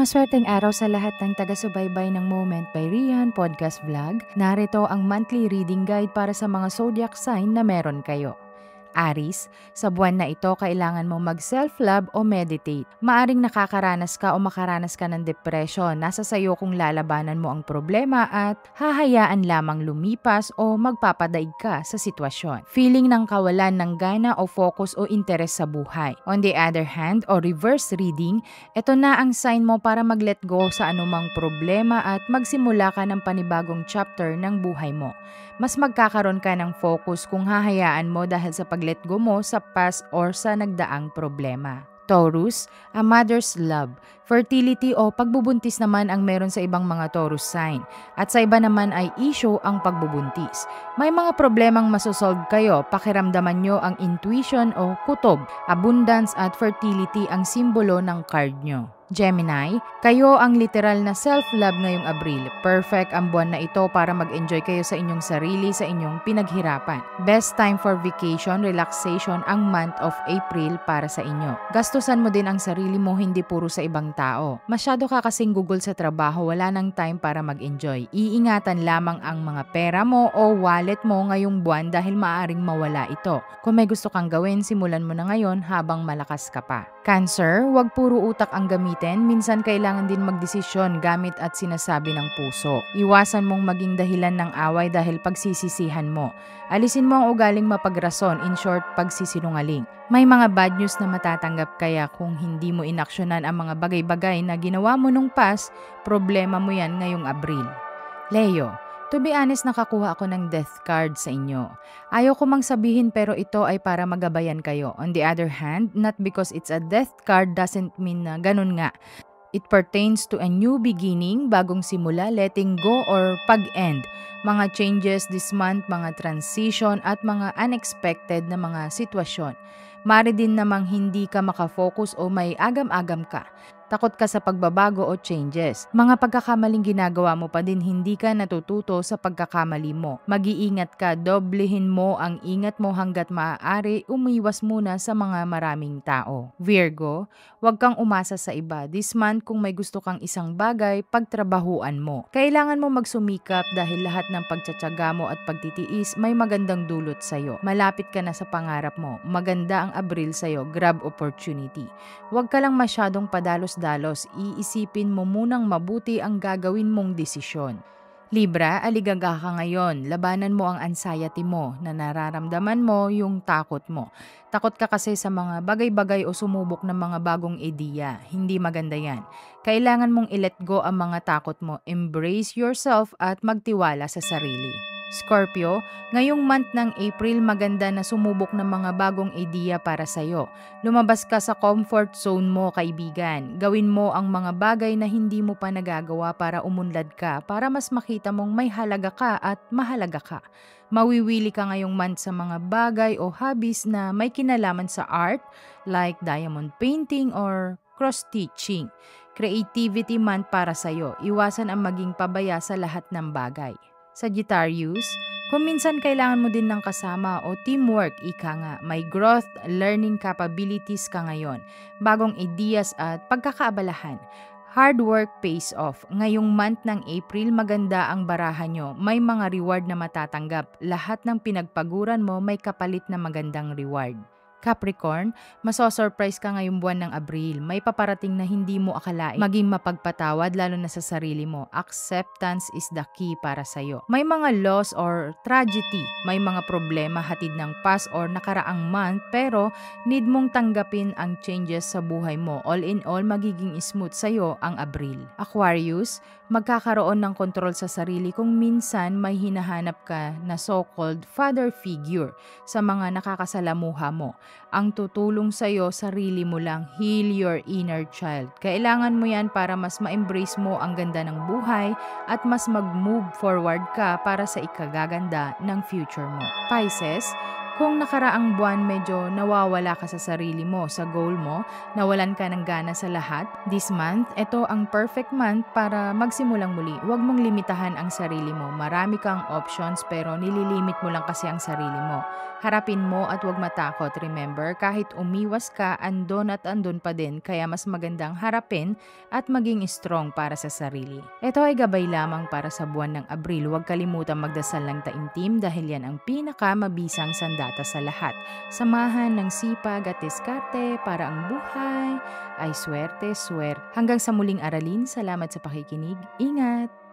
Maswerteng araw sa lahat ng taga-subaybay ng Moment by Rian Podcast Vlog. Narito ang monthly reading guide para sa mga zodiac sign na meron kayo. Aries, sa buwan na ito kailangan mong mag-self-love o meditate. Maaring nakakaranas ka o makaranas ka ng depression. Nasa sayo kung lalabanan mo ang problema at hahayaan lamang lumipas o magpapadaig ka sa sitwasyon. Feeling ng kawalan ng gana o focus o interes sa buhay. On the other hand, o reverse reading, ito na ang sign mo para mag-let go sa anumang problema at magsimula ka ng panibagong chapter ng buhay mo. Mas magkakaroon ka ng focus kung hahayaan mo dahil sa pag-let go mo sa past or sa nagdaang problema. Taurus, a mother's love. Fertility o pagbubuntis naman ang meron sa ibang mga Taurus sign. At sa iba naman ay issue ang pagbubuntis. May mga problemang masosolve kayo, pakiramdaman nyo ang intuition o kutob. Abundance at fertility ang simbolo ng card nyo. Gemini, kayo ang literal na self-love ngayong Abril. Perfect ang buwan na ito para mag-enjoy kayo sa inyong sarili, sa inyong pinaghirapan. Best time for vacation, relaxation ang month of April para sa inyo. Gastusan mo din ang sarili mo, hindi puro sa ibang tao. Masyado ka kasing gugol sa trabaho, wala nang time para mag-enjoy. Iingatan lamang ang mga pera mo o wallet mo ngayong buwan dahil maaaring mawala ito. Kung may gusto kang gawin, simulan mo na ngayon habang malakas ka pa. Cancer, huwag puro utak ang gamitin. Minsan kailangan din magdesisyon gamit at sinasabi ng puso. Iwasan mong maging dahilan ng away dahil pagsisisihan mo. Alisin mo ang ugaling mapagrason, in short, pagsisinungaling. May mga bad news na matatanggap kaya kung hindi mo inaksyonan ang mga bagay-bagay na ginawa mo nung past, problema mo yan ngayong Abril. Leo, to be honest, nakakuha ako ng death card sa inyo. Ayaw ko mang sabihin pero ito ay para magabayan kayo. On the other hand, not because it's a death card doesn't mean na ganun nga. It pertains to a new beginning, bagong simula, letting go or pag-end. Mga changes this month, mga transition at mga unexpected na mga sitwasyon. Mari din namang hindi ka makafocus o may agam-agam ka. Takot ka sa pagbabago o changes. Mga pagkakamaling ginagawa mo pa din, hindi ka natututo sa pagkakamali mo. Mag-iingat ka, doblehin mo ang ingat mo hanggat maaari, umiwas muna sa mga maraming tao. Virgo, huwag kang umasa sa iba. This month, kung may gusto kang isang bagay, pagtrabahuan mo. Kailangan mo magsumikap dahil lahat ng pagtsatsaga mo at pagtitiis may magandang dulot sa'yo. Malapit ka na sa pangarap mo. Maganda ang Abril sa'yo, grab opportunity. Huwag ka lang masyadong padalos-dalos, iisipin mo munang mabuti ang gagawin mong desisyon. Libra, aligaga ka ngayon. Labanan mo ang anxiety mo na nararamdaman mo yung takot mo. Takot ka kasi sa mga bagay-bagay o sumubok ng mga bagong ideya. Hindi maganda yan. Kailangan mong i-let go ang mga takot mo. Embrace yourself at magtiwala sa sarili. Scorpio, ngayong month ng April maganda na sumubok ng mga bagong ideya para sa'yo. Lumabas ka sa comfort zone mo, kaibigan. Gawin mo ang mga bagay na hindi mo pa nagagawa para umunlad ka, para mas makita mong may halaga ka at mahalaga ka. Mawiwili ka ngayong month sa mga bagay o hobbies na may kinalaman sa art, like diamond painting or cross-stitching. Creativity month para sa'yo. Iwasan ang maging pabaya sa lahat ng bagay. Sagittarius, kung minsan kailangan mo din ng kasama o teamwork, ika nga, may growth, learning capabilities ka ngayon, bagong ideas at pagkakaabalahan. Hard work pays off. Ngayong month ng April, maganda ang barahan nyo. May mga reward na matatanggap. Lahat ng pinagpaguran mo may kapalit na magandang reward. Capricorn, masosurprise ka ngayong buwan ng Abril. May paparating na hindi mo akalain. Maging mapagpatawad lalo na sa sarili mo. Acceptance is the key para sa'yo. May mga loss or tragedy. May mga problema hatid ng past or nakaraang month pero need mong tanggapin ang changes sa buhay mo. All in all, magiging smooth sa'yo ang Abril. Aquarius, magkakaroon ng kontrol sa sarili kung minsan may hinahanap ka na so-called father figure sa mga nakakasalamuha mo. Ang tutulong sa'yo, sarili mo lang. Heal your inner child. Kailangan mo yan para mas ma-embrace mo ang ganda ng buhay at mas mag-move forward ka para sa ikagaganda ng future mo. Pisces, Kung nakaraang buwan medyo nawawala ka sa sarili mo, sa goal mo, nawalan ka ng gana sa lahat, this month, ito ang perfect month para magsimulang muli. Huwag mong limitahan ang sarili mo. Marami kang options pero nililimit mo lang kasi ang sarili mo. Harapin mo at huwag matakot. Remember, kahit umiwas ka, andon at andon pa din. Kaya mas magandang harapin at maging strong para sa sarili. Ito ay gabay lamang para sa buwan ng Abril. Huwag kalimutan magdasal ng taimtim dahil yan ang pinakamabisang sandata sa lahat. Samahan ng sipag at diskarte para ang buhay ay swerte. Hanggang sa muling aralin, salamat sa pakikinig. Ingat!